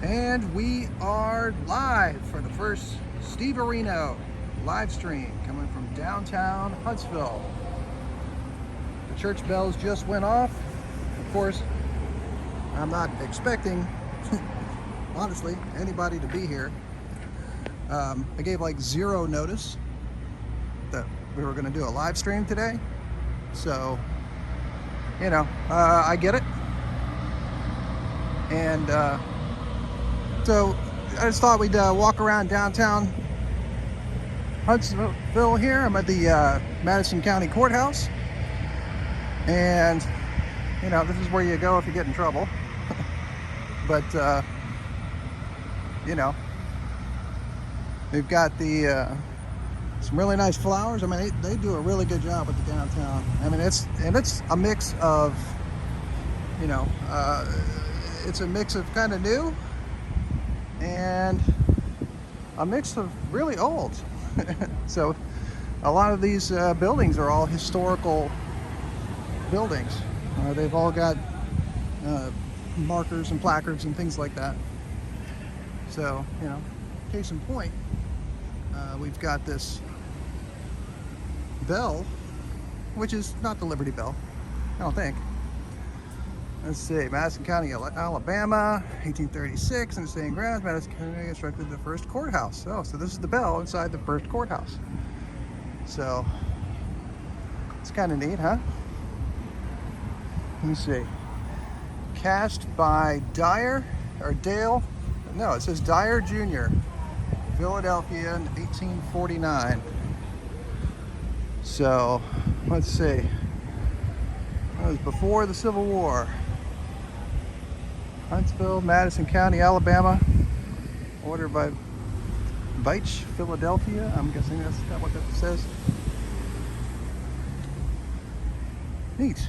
And we are live for the first Stevearino live stream coming from downtown Huntsville. The church bells just went off. Of course, I'm not expecting, honestly, anybody to be here. I gave like zero notice that we were going to do a live stream today. So, you know, I get it. And so I just thought we'd walk around downtown Huntsville here. I'm at the Madison County Courthouse. And, you know, this is where you go if you get in trouble. But, you know, they've got the some really nice flowers. I mean, they do a really good job with the downtown. I mean, it's a mix of, you know, it's a mix of kind of new and a mix of really old. So a lot of these buildings are all historical buildings. They've all got markers and placards and things like that. So, you know, case in point, we've got this bell, which is not the Liberty Bell, I don't think. Let's see, Madison County, Alabama, 1836, and St. Grounds, Madison County constructed the first courthouse. Oh, so this is the bell inside the first courthouse. So, it's kind of neat, huh? Let me see. Cast by Dyer, or Dale, no, it says Dyer Jr., Philadelphia in 1849. So, let's see. That was before the Civil War. Huntsville, Madison County, Alabama. Ordered by Beich, Philadelphia. I'm guessing that's not what that says. Neat.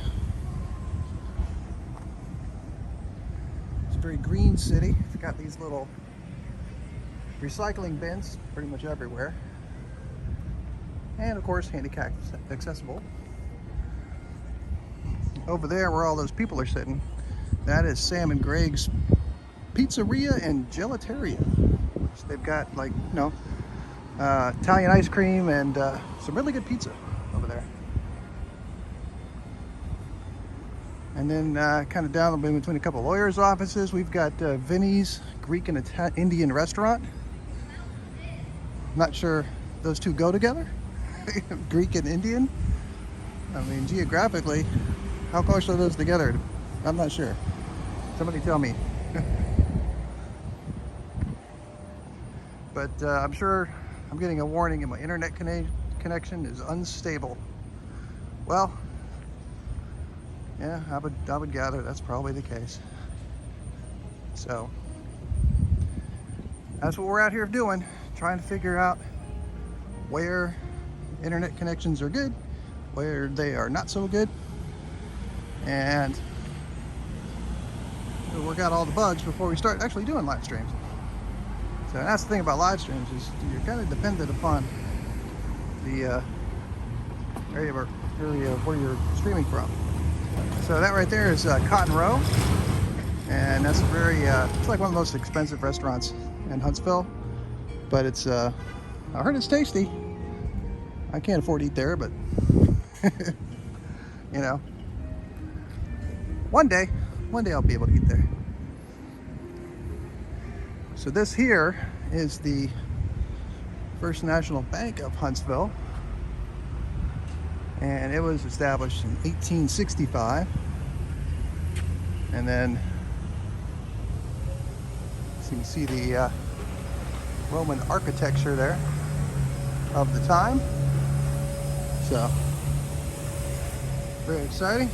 It's a very green city. It's got these little recycling bins pretty much everywhere. And of course, handicap accessible. Over there where all those people are sitting, that is Sam and Greg's Pizzeria and Gelateria. So they've got, like, you know, Italian ice cream and some really good pizza over there. And then kind of down in between a couple of lawyers' offices, we've got Vinny's Greek and Indian restaurant. Not sure those two go together, Greek and Indian. I mean, geographically, how close are those together? I'm not sure. Somebody tell me. But I'm sure I'm getting a warning and my internet connection is unstable. Well, yeah, I would gather that's probably the case. So that's what we're out here doing, trying to figure out where internet connections are good, where they are not so good, and we'll work out all the bugs before we start actually doing live streams. So that's the thing about live streams, is you're kind of dependent upon the area where you're streaming from. So that right there is Cotton Row, and that's very it's like one of the most expensive restaurants in Huntsville, but it's I heard it's tasty. I can't afford to eat there, but you know, one day I'll be able to eat there. So this here is the First National Bank of Huntsville, and it was established in 1865. And then so you can see the Roman architecture there of the time. So very exciting.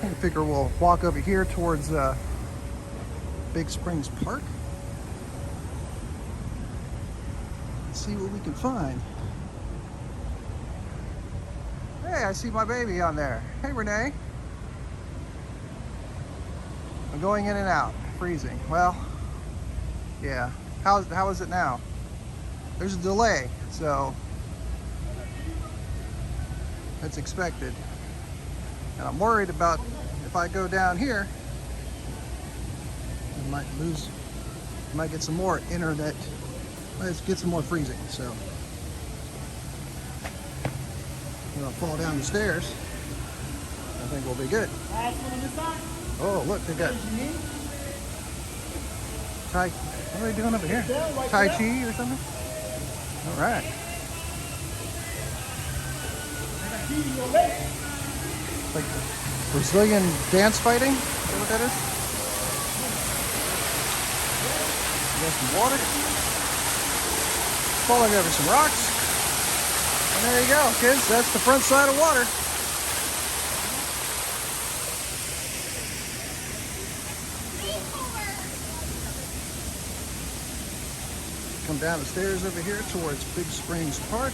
I figure we'll walk over here towards Big Springs Park and see what we can find. Hey, I see my baby on there. Hey, Renee. I'm going in and out, freezing. Well, yeah. How is it now? There's a delay, so it's expected. And I'm worried about if I go down here, might get some more internet. Let's get some more freezing. So I'm gonna fall down the stairs. I think we'll be good. Oh, look, they got Tai. What are they doing over here? Tai Chi or something? All right. Like Brazilian dance fighting? Is that what that is? We got some water. Falling over some rocks. And there you go, kids. That's the front side of water. Come down the stairs over here towards Big Springs Park.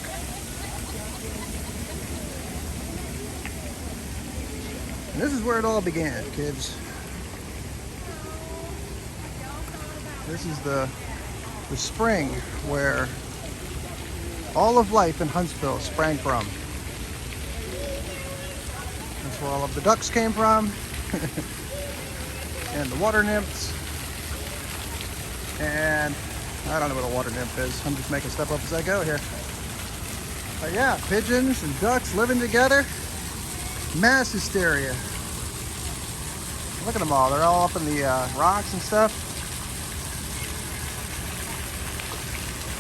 And this is where it all began, kids. This is the spring where all of life in Huntsville sprang from. That's where all of the ducks came from, and the water nymphs, and I don't know what a water nymph is. I'm just making stuff up as I go here. But yeah, pigeons and ducks living together. Mass hysteria. Look at them all. They're all up in the rocks and stuff.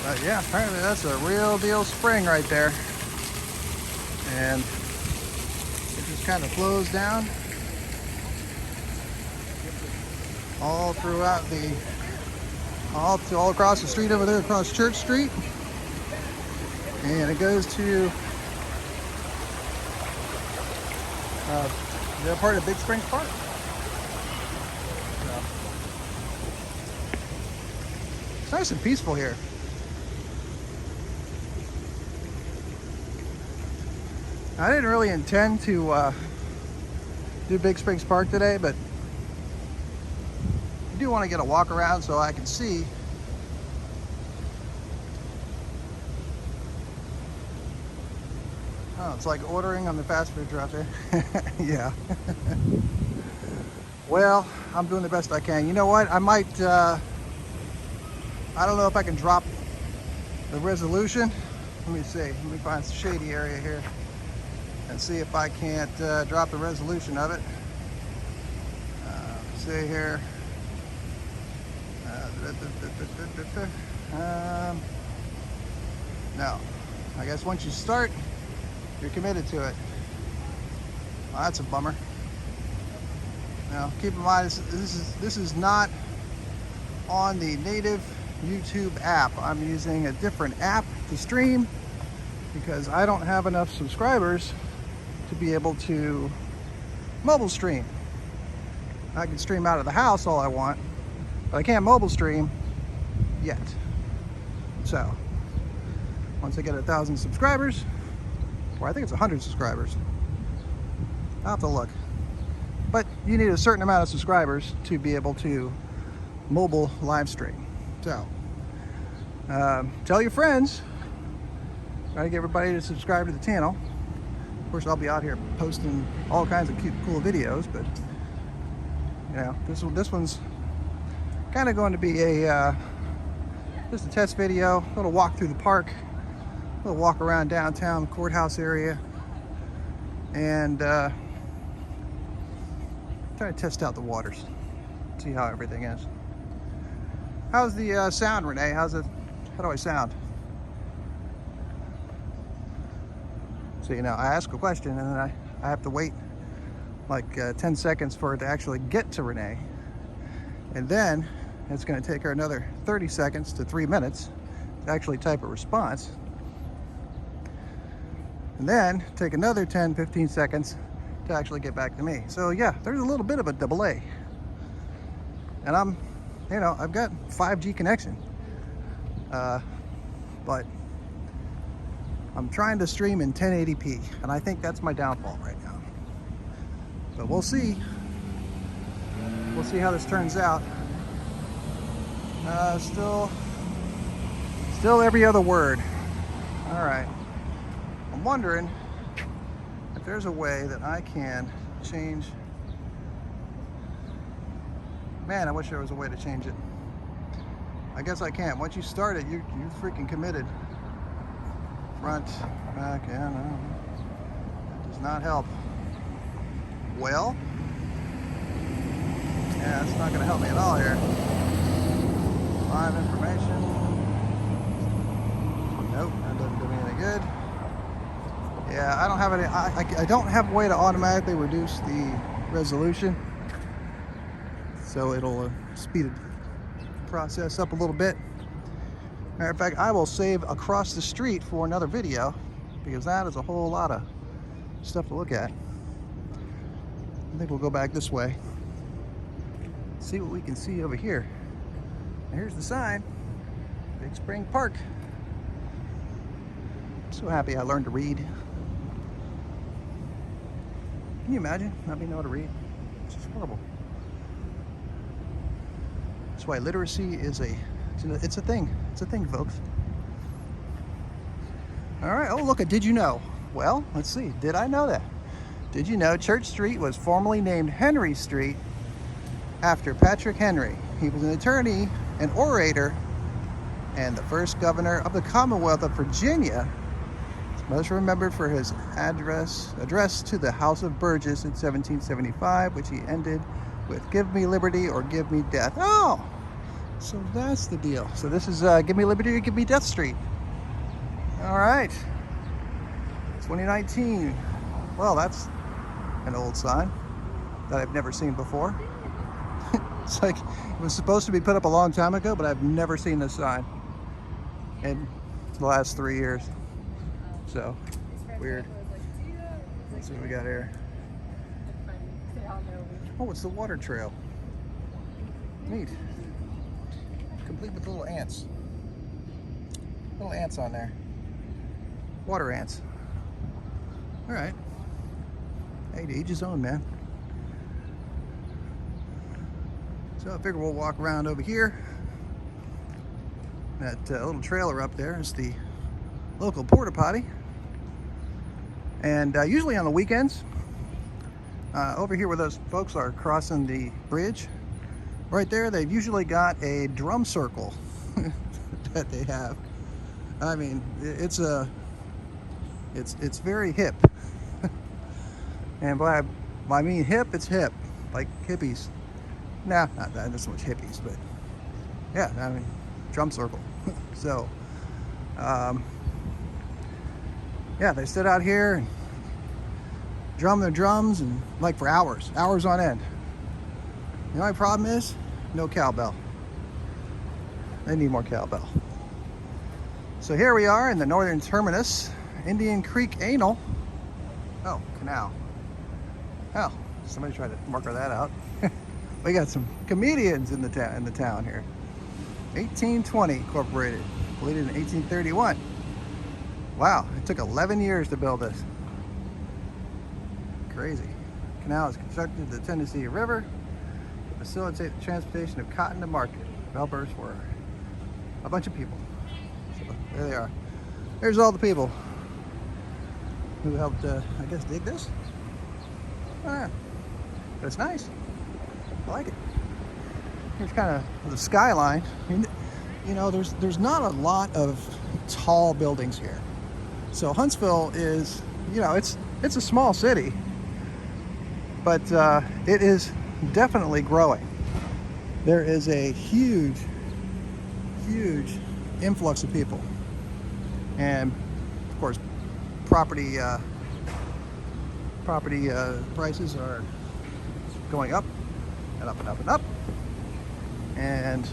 But yeah, apparently that's a real deal spring right there. And it just kind of flows down all throughout the all across the street over there, across Church Street, and it goes to the part of Big Springs Park. So, it's nice and peaceful here. I didn't really intend to do Big Springs Park today, but I do want to get a walk around so I can see it's like ordering on the fast food truck there. Yeah. Well, I'm doing the best I can. You know what? I might I don't know if I can drop the resolution. Let me see. Let me find some shady area here and see if I can't drop the resolution of it. See here. No, I guess once you start, you're committed to it. Well, that's a bummer. Now, keep in mind, this is not on the native YouTube app. I'm using a different app to stream because I don't have enough subscribers to be able to mobile stream. I can stream out of the house all I want, but I can't mobile stream yet. So once I get 1,000 subscribers, or I think it's 100 subscribers, I'll have to look. But you need a certain amount of subscribers to be able to mobile live stream. So tell your friends. Try to get everybody to subscribe to the channel. Of course, I'll be out here posting all kinds of cute, cool videos, but you know, this one's kind of going to be a just a test video. A little walk through the park, a little walk around downtown courthouse area, and try to test out the waters, see how everything is. How's the sound, Renee? How do I sound? So, you know, I ask a question and then I have to wait like 10 seconds for it to actually get to Renee. And then it's going to take her another 30 seconds to 3 minutes to actually type a response. And then take another 10, 15 seconds to actually get back to me. So yeah, there's a little bit of a delay. And I've got 5G connection. But I'm trying to stream in 1080p, and I think that's my downfall right now. But we'll see. We'll see how this turns out. Still every other word. All right. I'm wondering if there's a way that I can change Man, I wish there was a way to change it. I guess I can't. Once you start it, you're freaking committed. Front, back, yeah, no. That does not help. Well, yeah, it's not going to help me at all here. Live information. Nope, that doesn't do me any good. Yeah, I don't have any. I don't have a way to automatically reduce the resolution, so it'll speed the process up a little bit. Matter of fact, I will save across the street for another video, because that is a whole lot of stuff to look at. I think we'll go back this way, see what we can see over here. And here's the sign, Big Spring Park. I'm so happy I learned to read. Can you imagine not being able to read? It's just horrible. That's why literacy is it's a thing. It's a thing, folks. All right. Oh, look at Did You Know? Well, let's see. Did I know that? Did you know Church Street was formerly named Henry Street after Patrick Henry? He was an attorney, an orator, and the first governor of the Commonwealth of Virginia. Most remembered for his address to the House of Burgess in 1775, which he ended with "Give me liberty or give me death." Oh, so that's the deal. So this is "Give me liberty or give me death" Street. All right, 2019. Well, that's an old sign that I've never seen before. It's like it was supposed to be put up a long time ago, but I've never seen this sign in the last 3 years. So weird. Let's see what we got here. Oh, it's the water trail. Neat. Complete with little ants. Little ants on there. Water ants. All right. Hey, to each his own, man. So I figure we'll walk around over here. That little trailer up there is the local porta potty. And usually on the weekends, over here where those folks are crossing the bridge, right there, they've usually got a drum circle that they have. I mean, it's very hip. And by I mean hip, it's hip, like hippies. Nah, not so much hippies, but yeah, I mean, drum circle. So, yeah, they sit out here and drum their drums and like for hours on end. The only problem is no cowbell. They need more cowbell. So here we are in the northern terminus, Indian Creek Anal. Oh, canal. Oh, somebody tried to marker that out. We got some comedians in the town here. 1820 Incorporated, completed in 1831. Wow, it took 11 years to build this. Crazy. Canal is constructed to the Tennessee River to facilitate the transportation of cotton to market. Developers were a bunch of people. So there they are. There's all the people who helped, I guess, dig this. Ah, but it's nice. I like it. Here's kind of the skyline. You know, there's not a lot of tall buildings here. So Huntsville is, you know, it's a small city, but it is definitely growing. There is a huge influx of people, and of course, property prices are going up and up and up and up, and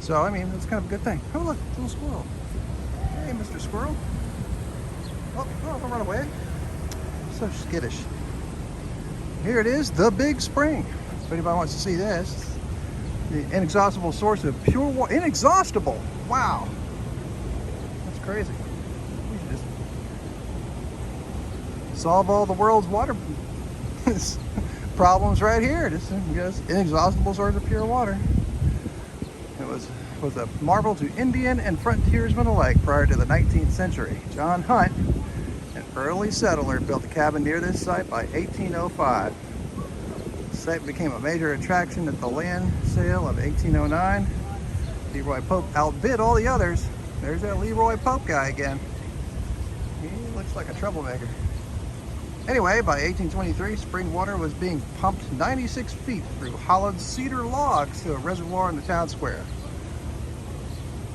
so I mean, it's kind of a good thing. Oh look, little squirrel. Hey, Mr. Squirrel. Oh, don't run away. So skittish. Here it is, the Big Spring. If anybody wants to see this, the inexhaustible source of pure water. Inexhaustible! Wow. That's crazy. We should just solve all the world's water problems right here. Just inexhaustible source of pure water. It was a marvel to Indian and frontiersmen alike prior to the 19th century. John Hunt, an early settler, built a cabin near this site by 1805. site became a major attraction at the land sale of 1809. Leroy Pope outbid all the others. There's that Leroy Pope guy again. He looks like a troublemaker. Anyway, by 1823, spring water was being pumped 96 feet through hollowed cedar logs to a reservoir in the town square.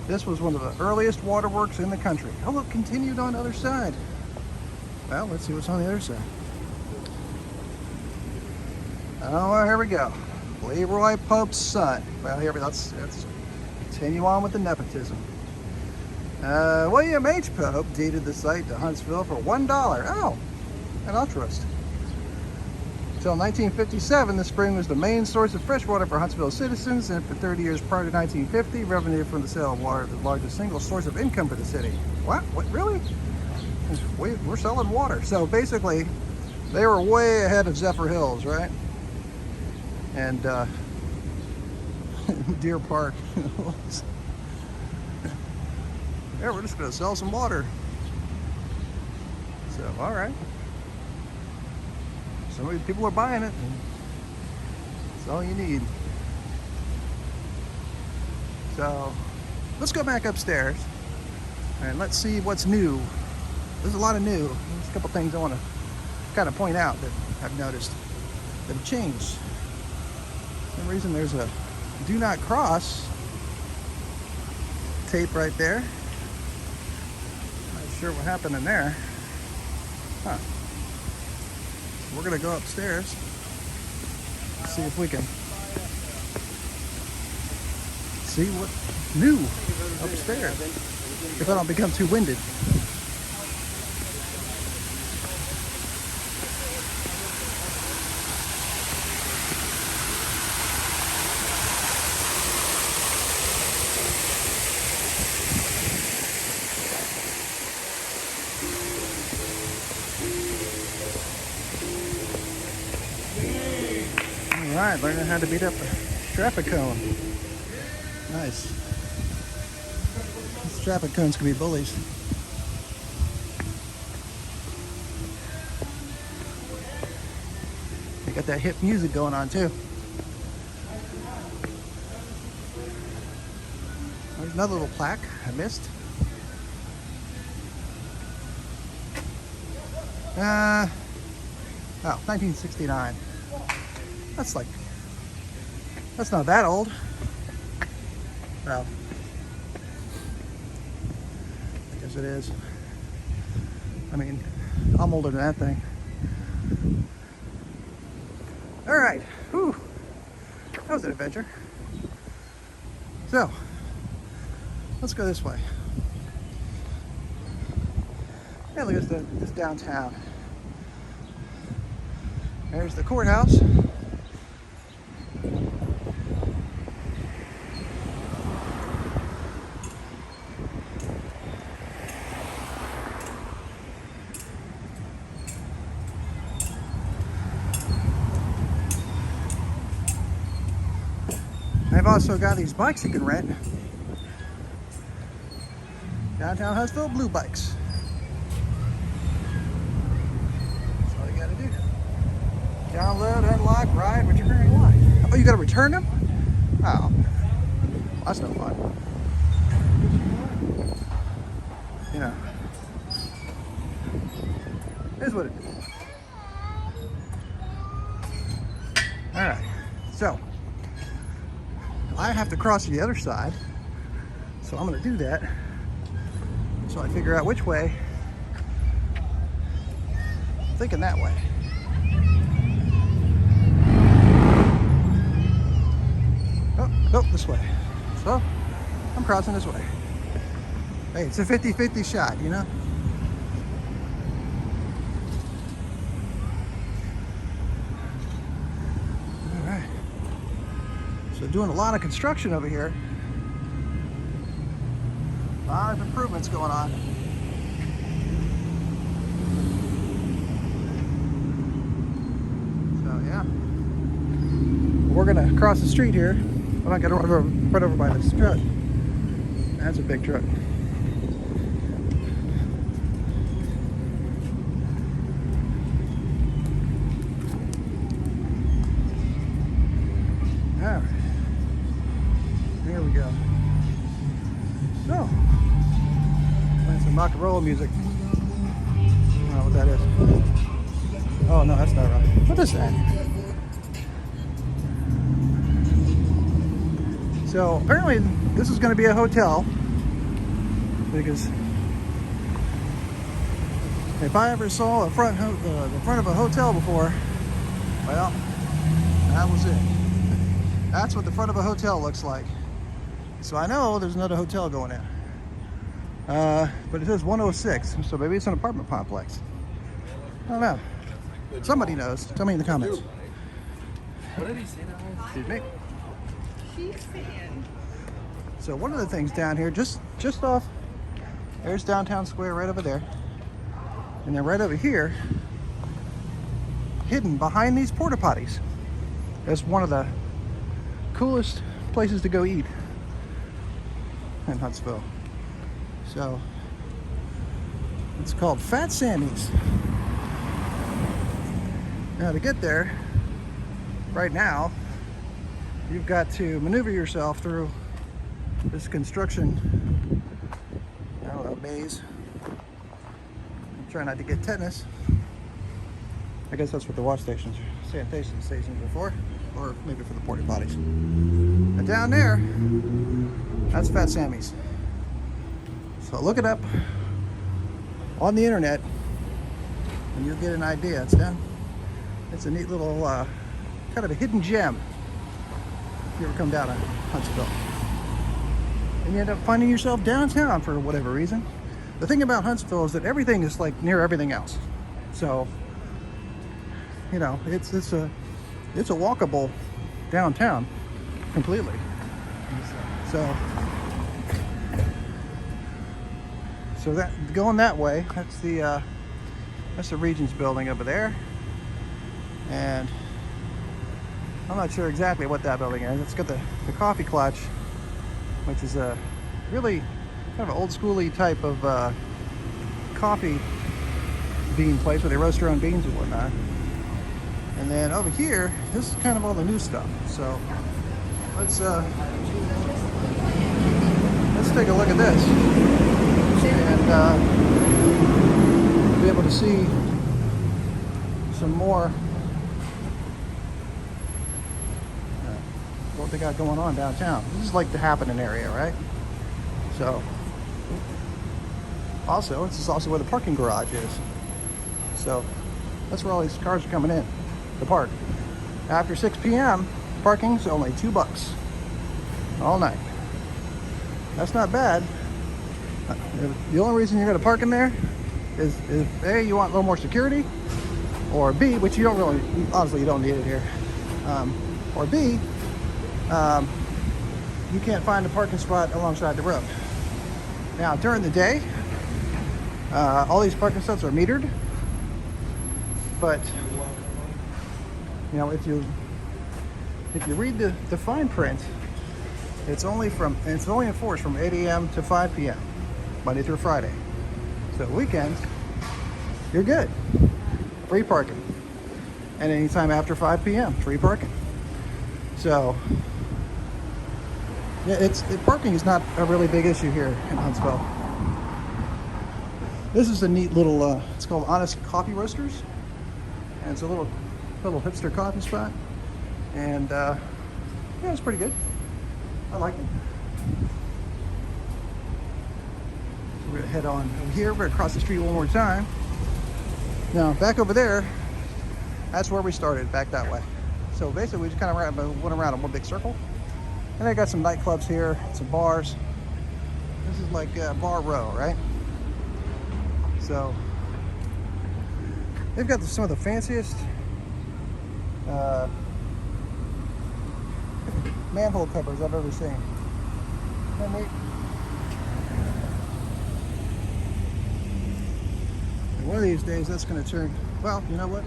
This was one of the earliest waterworks in the country. Oh, look, continued on the other side. Well, let's see what's on the other side. Oh, well, here we go. Leroy Pope's son. Well, here let's continue on with the nepotism. William H. Pope deeded the site to Huntsville for $1. Oh, an altruist. Until 1957, the spring was the main source of fresh water for Huntsville citizens, and for 30 years prior to 1950, revenue from the sale of water was the largest single source of income for the city. What? What? Really? We're selling water. So basically, they were way ahead of Zephyr Hills, right? And Deer Park. Yeah, we're just going to sell some water. So, all right. So many people are buying it. That's all you need. So, let's go back upstairs and let's see what's new. There's a lot of new. There's a couple things I want to kind of point out that I've noticed that have changed. For some reason there's a do not cross tape right there. Not sure what happened in there. Huh. We're gonna go upstairs, see if we can see what's new upstairs, if I don't become too winded. Alright, learning how to beat up a traffic cone. Nice. These traffic cones can be bullies. They got that hip music going on too. There's another little plaque I missed. Oh, 1969. That's not that old. Well, I guess it is. I mean, I'm older than that thing. All right, whew, that was an adventure. So, let's go this way. Hey, look at this downtown. There's the courthouse. I've also got these bikes you can rent. Downtown Huntsville, blue bikes. That's all you gotta do. Download, unlock, ride, return, and lock. Oh, you gotta return them? Oh, well, that's no fun. You know, here's what it is. All right, so I have to cross to the other side, so I'm going to do that. So I figure out which way. I'm thinking that way. Oh, this way. So I'm crossing this way. Hey, it's a 50-50 shot, you know? So doing a lot of construction over here. A lot of improvements going on. So yeah. We're gonna cross the street here. I'm not gonna run over by this truck. That's a big truck. Alright. Here we go. Oh. Playing some rock and roll music. I don't know what that is. Oh no, that's not right. What is that? So apparently this is going to be a hotel, because if I ever saw the front of a hotel before, well, that was it. That's what the front of a hotel looks like. So I know there's another hotel going in. But it says 106, so maybe it's an apartment complex. I don't know. Somebody knows. Tell me in the comments. What did he say that was? Excuse me. She's saying. So one of the things down here, just off, there's downtown square right over there. And then right over here, hidden behind these porta potties, that's one of the coolest places to go eat in Huntsville. So it's called Fat Sammy's. Now to get there, right now, you've got to maneuver yourself through this construction, I don't know, maze. Try not to get tetanus. I guess that's what the wash stations, sanitation stations are for, or maybe for the porta potties. And down there, that's Fat Sammy's. So look it up on the internet, and you'll get an idea. It's a neat little, kind of a hidden gem if you ever come down to Huntsville. And you end up finding yourself downtown for whatever reason. The thing about Huntsville is that everything is like near everything else. So, you know, it's a walkable downtown completely. So that going that way, that's the Regents building over there. And I'm not sure exactly what that building is. It's got the Coffee Clutch, which is a really kind of an old schooly type of coffee bean place where they roast their own beans and whatnot. And then over here, this is kind of all the new stuff. So let's take a look at this and be able to see some more what they got going on downtown. This is like the happening area, right? So also, this is also where the parking garage is. So that's where all these cars are coming in to park. After 6 p.m., parking's only $2 all night. That's not bad. The only reason you're going to park in there is A, you want a little more security, or B, which you don't really, honestly, you don't need it here, or B, you can't find a parking spot alongside the road. Now, during the day, all these parking spots are metered, but you know, if you read the fine print, it's only enforced from 8 a.m. to 5 p.m. Monday through Friday. So weekends, you're good. Free parking. And anytime after 5 p.m., free parking. So yeah, parking is not a really big issue here in Huntsville. This is a neat little, it's called Honest Coffee Roasters. And it's a little hipster coffee spot. And yeah, it's pretty good. I like it. So we're gonna head on over here. We're gonna cross the street one more time. Now, back over there, that's where we started, back that way. So basically, we just kind of went around in one big circle. And they got some nightclubs here, some bars. This is like Bar Row, right? So they've got some of the fanciest manhole covers I've ever seen. Isn't that neat? And one of these days, that's going to turn. Well, you know what?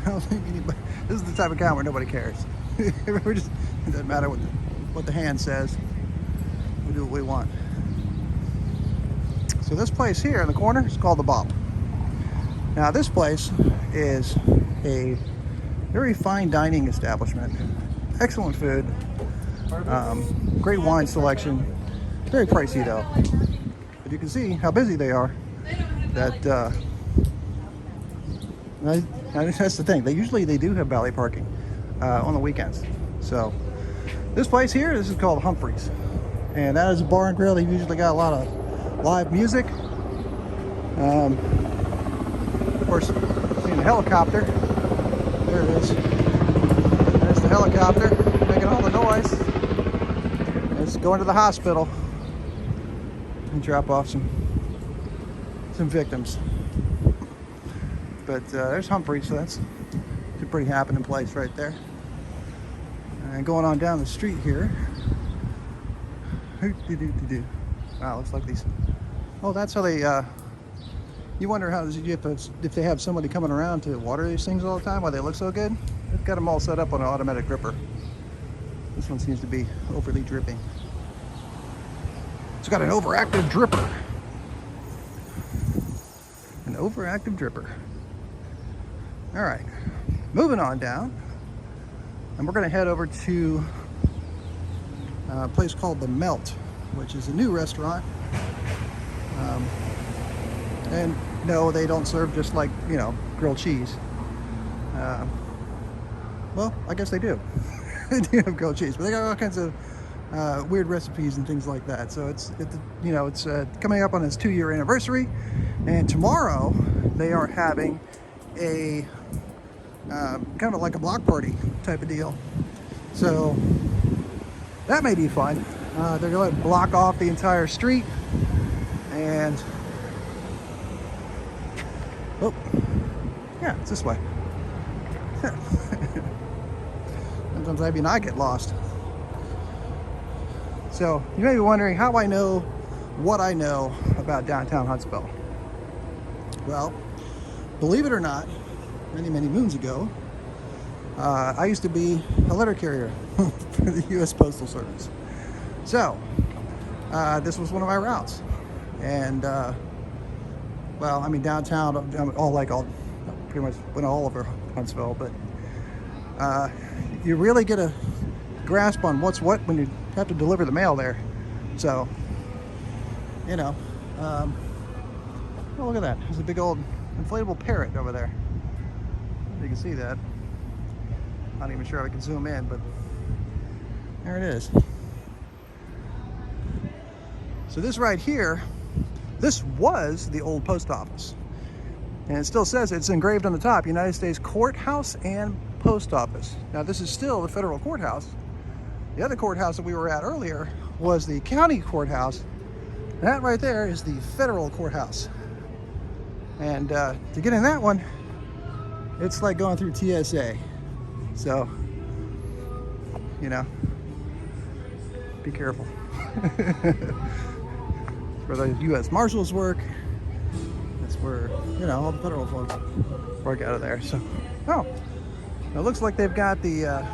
I don't think anybody. This is the type of account where nobody cares. We're just, it doesn't matter what the hand says. We do what we want. So this place here in the corner is called the Bob. Now this place is a very fine dining establishment. excellent food, great wine selection. Very pricey though, but you can see how busy they are. That's the thing. They do have valet parking on the weekends. So this place here, this is called Humphreys, and that is a bar and grill. They've usually got a lot of live music. Of course, seeing the helicopter. There it is. There's the helicopter making all the noise. It's going to the hospital and drop off some victims. But there's Humphrey, so that's a pretty happening place right there. And going on down the street here. Wow, looks like these. Oh, that's how they. You wonder how if they have somebody coming around to water these things all the time, why they look so good. They've got them all set up on an automatic dripper. This one seems to be overly dripping. It's got an overactive dripper. An overactive dripper. All right, moving on down, and we're going to head over to a place called The Melt, which is a new restaurant. And no, they don't serve just like, you know, grilled cheese. Well, I guess they do. They do have grilled cheese, but they got all kinds of weird recipes and things like that. So it's coming up on its 2-year anniversary, and tomorrow they are having a kind of like a block party type of deal. So that may be fun. They're going to block off the entire street, and oh, yeah, it's this way. Sometimes I get lost. So you may be wondering how I know what I know about downtown Huntsville. Well, believe it or not, many moons ago, I used to be a letter carrier for the U.S. Postal Service. So this was one of my routes, and well, I mean, downtown, pretty much went all over Huntsville, but you really get a grasp on what's what when you have to deliver the mail there. So, you know, oh, look at that. There's a big old inflatable parrot over there. You can see that. Not even sure if I can zoom in, but there it is. So this right here, this was the old post office. And it still says, it's engraved on the top, United States Courthouse and Post Office. Now this is still the federal courthouse. The other courthouse that we were at earlier was the county courthouse. That right there is the federal courthouse. And to get in that one, it's like going through TSA. So, you know, be careful. Where the U.S. Marshals work. That's where, you know, all the federal folks work out of there. So, oh, it looks like they've got the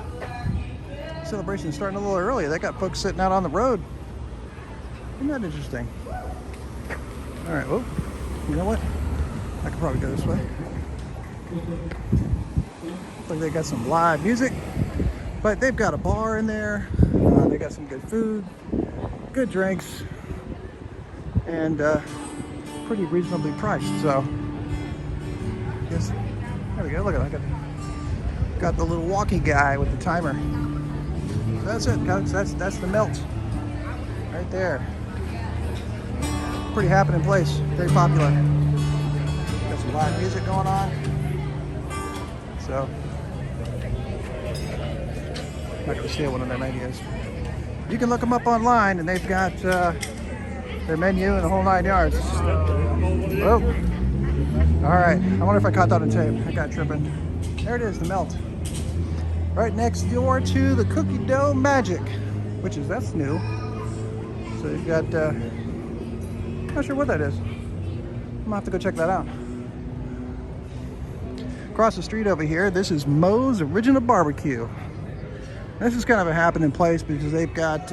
celebration starting a little early. They got folks sitting out on the road. Isn't that interesting? All right, well, you know what? I could probably go this way. Looks like they got some live music, but they've got a bar in there. They got some good food, good drinks, and pretty reasonably priced. So, yes, there we go. Look at that. Got the little walkie guy with the timer. So that's it, guys. That's the Melt right there. Pretty happening place. Very popular. Got some live music going on. So, I'm not going to steal one of their menus. You can look them up online, and they've got their menu and the whole 9 yards. Oh, all right. I wonder if I caught that on tape. I got tripping. There it is, the Melt. Right next door to the Cookie Dough Magic, that's new. So you've got, not sure what that is. I'm gonna have to go check that out. Across the street over here, this is Moe's Original Barbecue. This is kind of a happening place because they've got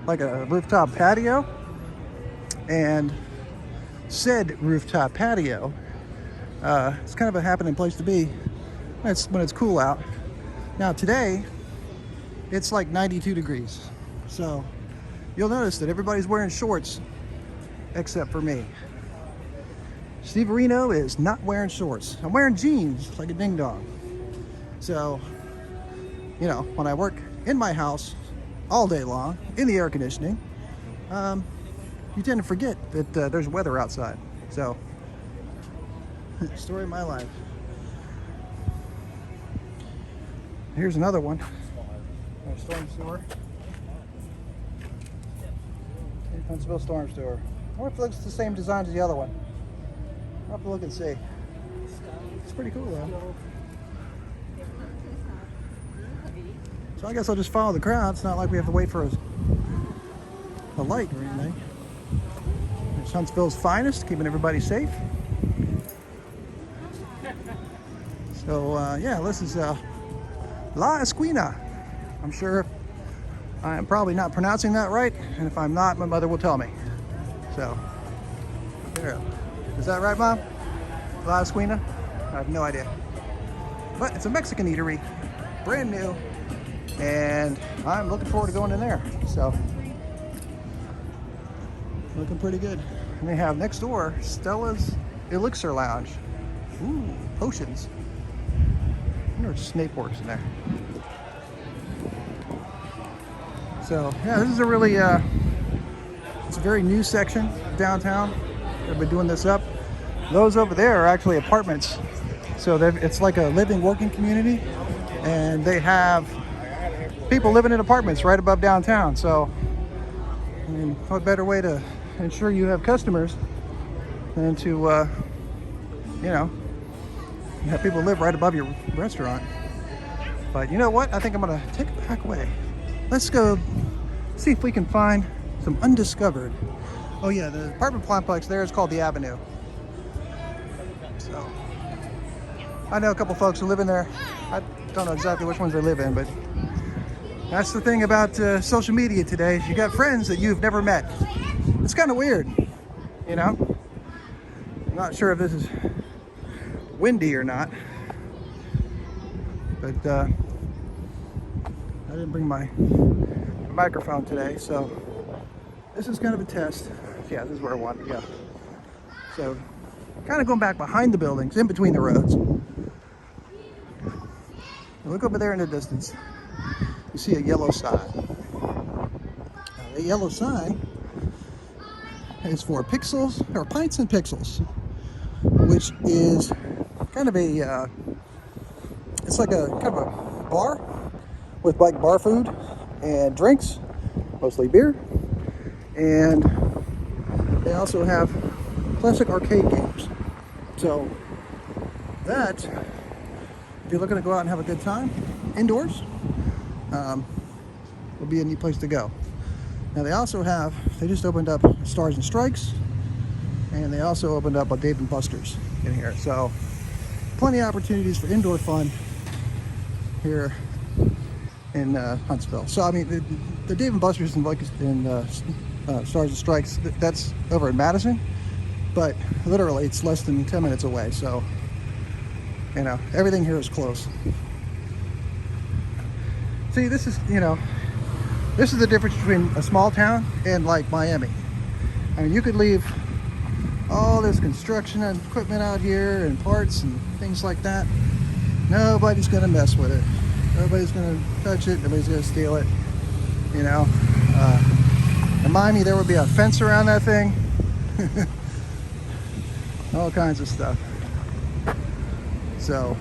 like a rooftop patio, and said rooftop patio, it's kind of a happening place to be when it's cool out. Now today, it's like 92 degrees. So you'll notice that everybody's wearing shorts except for me. Stevearino is not wearing shorts. I'm wearing jeans like a ding dong. So, you know, when I work in my house all day long in the air conditioning, you tend to forget that there's weather outside. So, story of my life. Here's another one. A storm sewer. Huntsville storm sewer. I wonder if it looks the same design as the other one. I'll have to look and see. It's pretty cool though. So I guess I'll just follow the crowd. It's not like we have to wait for a light or anything. There's Huntsville's finest, keeping everybody safe. So yeah, this is La Esquina. I'm sure I am probably not pronouncing that right, and if I'm not, my mother will tell me. So, there. Is that right, Mom? La Esquina? I have no idea. But it's a Mexican eatery, brand new, and I'm looking forward to going in there. So, looking pretty good. And they have next door Stella's Elixir Lounge. Ooh, potions. I wonder if Snape works in there. So yeah, this is a really it's a very new section of downtown. They've been doing this up. Those over there are actually apartments. So it's like a living, working community, and they have people living in apartments right above downtown. So I mean, what better way to ensure you have customers than to you know, have people live right above your restaurant. But you know what? I think I'm gonna take it back away. Let's go see if we can find some undiscovered. Oh yeah, the apartment complex there is called the Avenue. So I know a couple folks who live in there. I don't know exactly which ones they live in, but that's the thing about social media today. You got friends that you've never met. It's kind of weird, you know? I'm not sure if this is windy or not, but I didn't bring my microphone today, so this is kind of a test. Yeah, this is where I wanted to go. So, kind of going back behind the buildings, in between the roads. Look over there in the distance. You see a yellow sign. Now, the yellow sign is for Pixels, or Pints and Pixels, which is kind of a, it's like a kind of a bar with like bar food and drinks, mostly beer, and they also have classic arcade games. So that, if you're looking to go out and have a good time indoors, will be a neat place to go. Now they just opened up Stars and Strikes, and they also opened up a Dave & Buster's in here. So plenty of opportunities for indoor fun here in Huntsville. So I mean, the Dave & Buster's in Stars and Strikes, that's over in Madison, but literally it's less than 10 minutes away. So, you know, everything here is close. See, this is, you know, this is the difference between a small town and like Miami. I mean, you could leave all this construction and equipment out here and parts and things like that. Nobody's gonna mess with it. Nobody's gonna touch it. Nobody's gonna steal it. You know, in Miami there would be a fence around that thing. All kinds of stuff. So,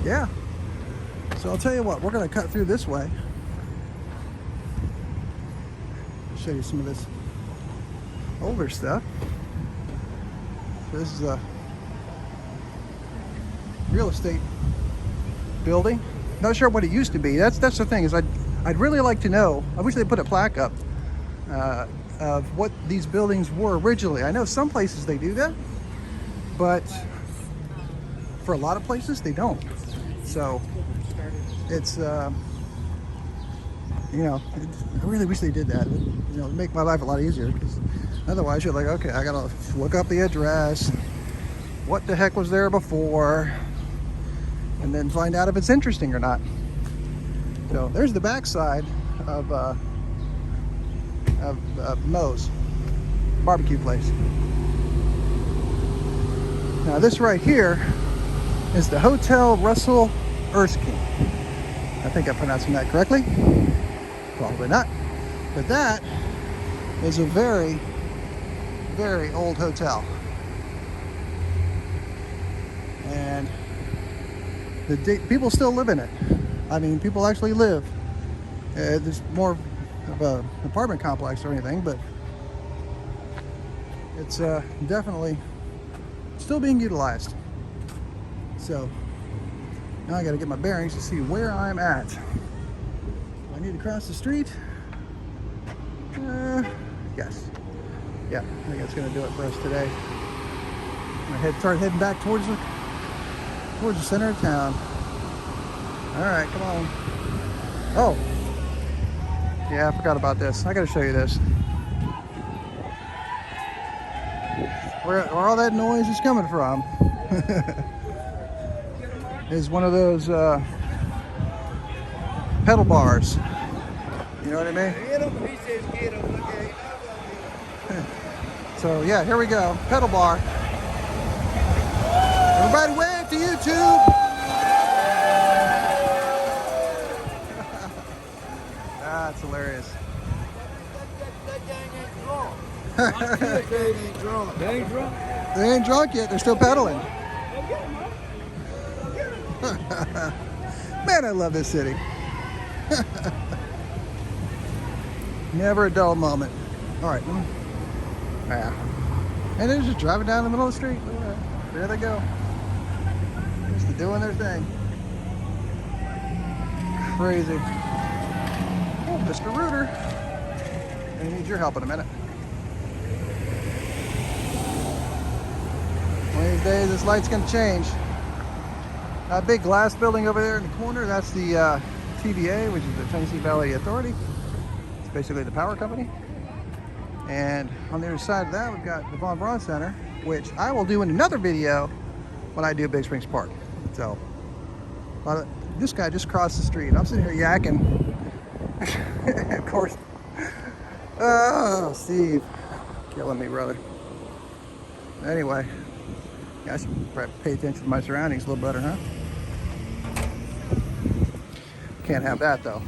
yeah. So I'll tell you what, we're gonna cut through this way. I'll show you some of this older stuff. This is a real estate building. Not sure what it used to be. That's the thing, is I'd really like to know. I wish they put a plaque up of what these buildings were originally. I know some places they do that, but for a lot of places they don't. So it's you know, I really wish they did that. You know, it'd make my life a lot easier, because otherwise you're like, okay, I gotta look up the address, what the heck was there before, and then find out if it's interesting or not. So there's the backside of Moe's barbecue place. Now this right here is the Hotel Russell Erskine. I think I'm pronouncing that correctly. Probably not. But that is a very, very old hotel. And people still live in it. I mean, people actually live. There's more of an apartment complex or anything, but it's definitely still being utilized. So now I got to get my bearings to see where I'm at. Do I need to cross the street? Yes. Yeah, I think that's going to do it for us today. I'm going to start heading back towards the center of town. All right, come on. Oh, yeah, I forgot about this. I got to show you this. Where all that noise is coming from is one of those pedal bars. You know what I mean? So yeah, here we go. Pedal bar. Everybody wave to YouTube. That's hilarious. They ain't drunk yet. They're still pedaling. Man, I love this city. Never a dull moment. All right. Yeah. And they're just driving down the middle of the street. There they go. Just doing their thing. Crazy. Oh, Mr. Rooter. I need your help in a minute. One of these days, this light's going to change. That big glass building over there in the corner, that's the TVA, which is the Tennessee Valley Authority. It's basically the power company. And on the other side of that, we've got the Von Braun Center, which I will do in another video when I do Big Springs Park. So, this guy just crossed the street. I'm sitting here yakking. Of course. Oh, Steve. Killing me, brother. Anyway, I should probably pay attention to my surroundings a little better, huh? Can't have that, though.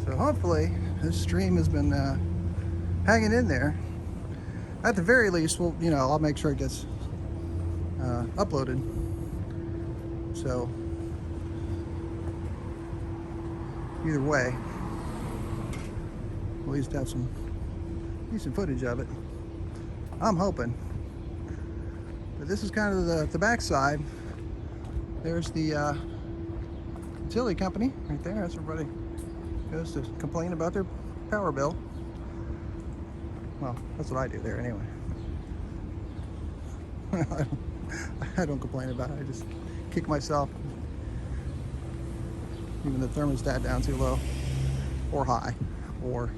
So hopefully this stream has been hanging in there. At the very least, I'll make sure it gets uploaded. So either way, we'll at least have some decent footage of it. I'm hoping. But this is kind of the backside. There's the utility company right there. That's everybody goes to complain about their power bill. Well, that's what I do there anyway. I don't complain about it. I just kick myself. Leaving the thermostat down too low or high, or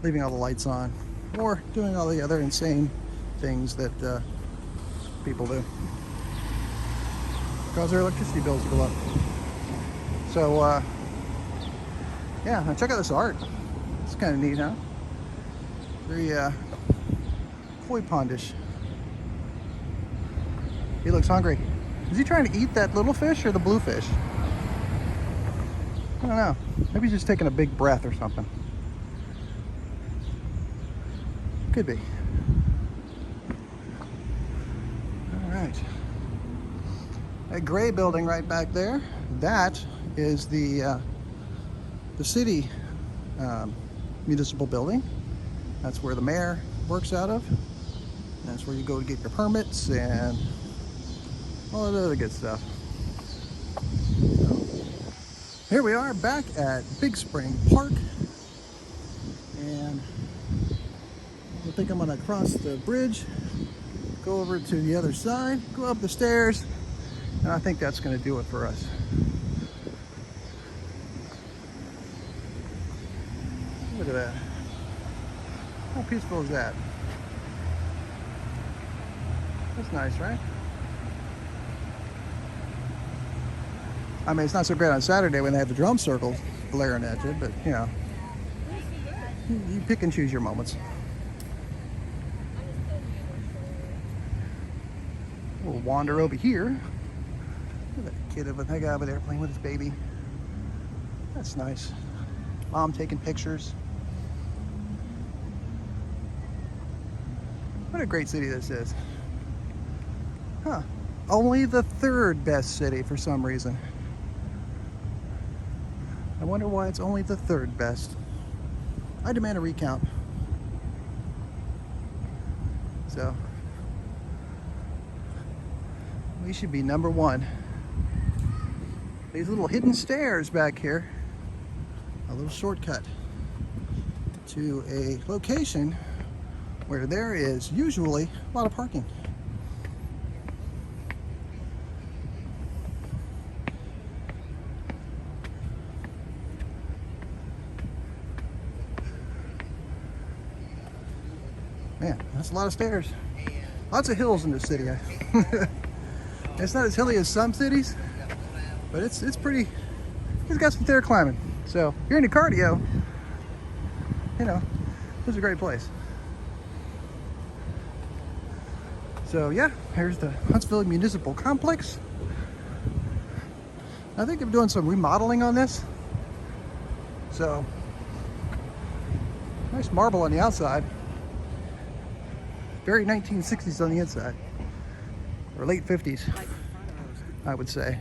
leaving all the lights on, or doing all the other insane things that people do, because their electricity bills go up. So yeah, now check out this art. It's kind of neat, huh? Very koi pondish. He looks hungry. Is he trying to eat that little fish or the blue fish? I don't know. Maybe he's just taking a big breath or something. Could be. All right. That gray building right back there, that is the city municipal building. That's where the mayor works out of. That's where you go to get your permits and all that other good stuff. So, here we are back at Big Spring Park, and I think I'm gonna cross the bridge, go over to the other side, go up the stairs, and I think that's gonna do it for us. Look at that. How peaceful is that? That's nice, right? I mean, it's not so great on Saturday when they have the drum circles blaring at you, but you know, you pick and choose your moments. We'll wander over here. Look at that kid over that guy over there playing with his baby. That's nice. Mom taking pictures. What a great city this is. Huh. Only the third best city for some reason. I wonder why it's only the third best. I demand a recount. So, we should be number one. These little hidden stairs back here, a little shortcut to a location where there is usually a lot of parking. Man, that's a lot of stairs. Lots of hills in this city. It's not as hilly as some cities, but it's pretty, it's got some stair climbing. So if you're into cardio, you know, this is a great place. So yeah, here's the Huntsville Municipal Complex. I think I'm doing some remodeling on this. So, nice marble on the outside. Very 1960s on the inside. Or late 50s, I would say.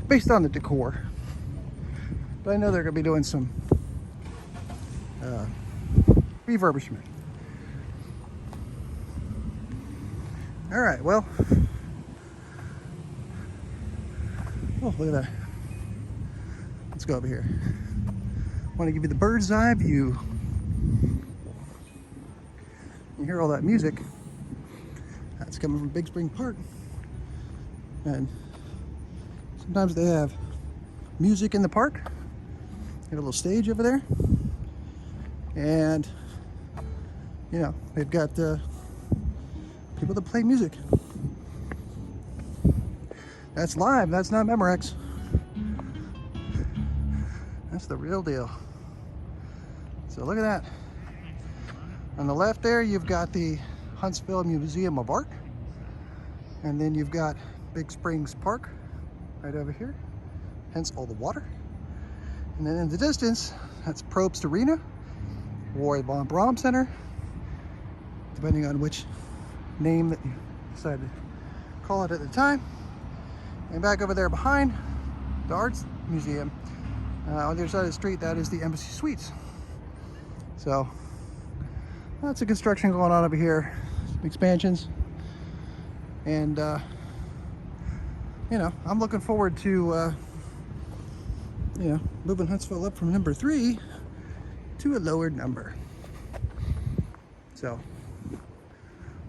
Based on the decor. But I know they're going to be doing some refurbishment. All right, well. Oh, look at that. Let's go over here. I want to give you the bird's eye view. You hear all that music. That's coming from Big Spring Park. And sometimes they have music in the park. They have a little stage over there. And, you know, they've got people that play music. That's live, that's not Memorex. That's the real deal. So look at that. On the left there, you've got the Huntsville Museum of Art. And then you've got Big Springs Park right over here, hence all the water. And then in the distance, that's Probst Arena, Roy von Braun Center, depending on which name that you decided to call it at the time. And back over there behind the Arts Museum, on the other side of the street, that is the Embassy Suites. So, lots of construction going on over here, some expansions. And, you know, I'm looking forward to, you know, moving Huntsville up from number 3 to a lower number. So,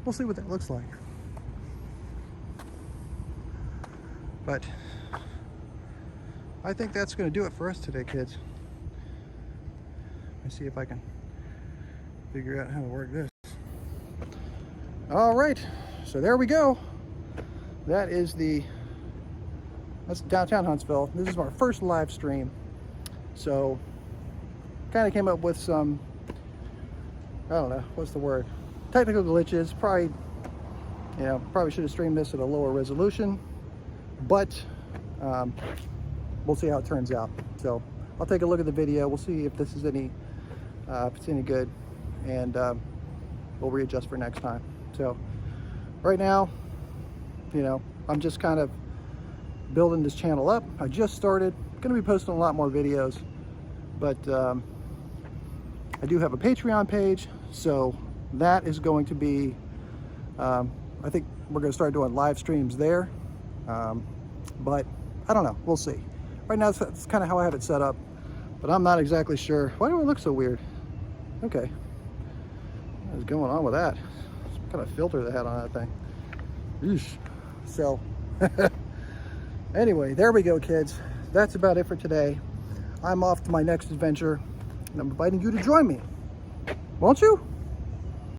we'll see what that looks like. But I think that's going to do it for us today, kids. Let me see if I can figure out how to work this. All right, so there we go. That's downtown Huntsville. This is our first live stream. So kind of came up with some, I don't know, what's the word? Technical glitches. Probably, you know, probably should have streamed this at a lower resolution, but we'll see how it turns out. So I'll take a look at the video. We'll see if this is any, if it's any good, and we'll readjust for next time. So right now, you know, I'm just kind of building this channel up. I just started. Going to be posting a lot more videos, but I do have a Patreon page, so that is going to be, I think we're going to start doing live streams there, but I don't know. We'll see. Right now, that's kind of how I have it set up, but I'm not exactly sure. Why do I look so weird? Okay. What is going on with that? What kind of filter they had on that thing? Eesh. So, anyway, there we go, kids. That's about it for today. I'm off to my next adventure, and I'm inviting you to join me. Won't you?